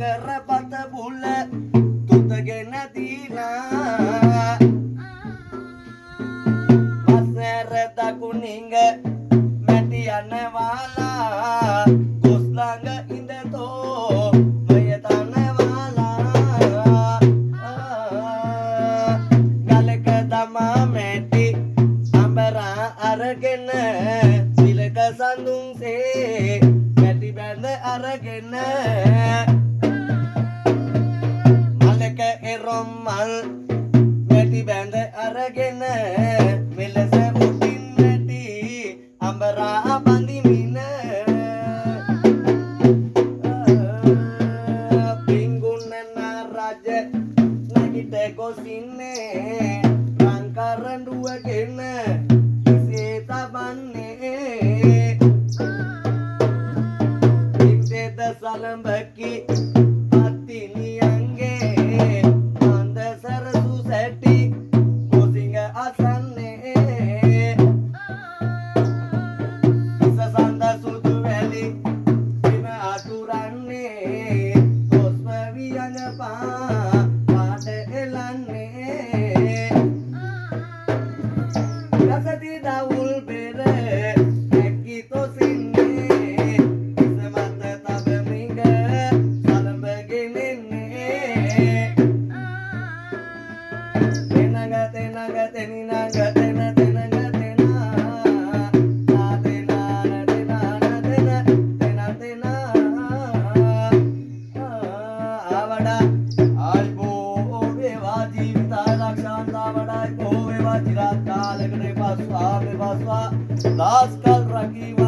කරපත බුල තුතගෙන දීලා මස්නර දකුණින්ග මැටි යනවාලා කොස් ළඟ ඉඳතෝ මය තනවාලා ගලක දමා මැටි අඹරා අරගෙන සිලක සඳුන්සේ මැටි බැඳ අරගෙන මලක එරොම්මල් මැටි බැඳ අරගෙන මෙලෙස උඩින් මැටි අඹරා බඳිමින පිංගුන්නන රජ නැගිට ගොසින්නේ රංකරඬුවගෙන කිසේ තබන්නේ ඉන්දෙද සලඹකි අතිනියන්ගේ මන්ද සරසු සැටි ගොසිංග අසන්නේ ඉසසන්ද සුදු වැලි බිම අතුරන්නේ කොස්ම වියන පාට එලන්නේ රසති දවුල් පෙර නැකි තොසින්නේ ඉසමත තබමිග සලඹගෙන එන්නේ තෙනග තෙනග තෙනිනග තෙන තෙනග තෙනා නාදෙනා නදෙනා නදෙන තෙන තෙනා ආවඩා ආයිබෝ වේවා ජීවිත ආරක්ෂාන්තා වඩායි කෝ වේවා චිරාත් කාලයකට පස්වා මේ පස්වා දාස්කල් රකීව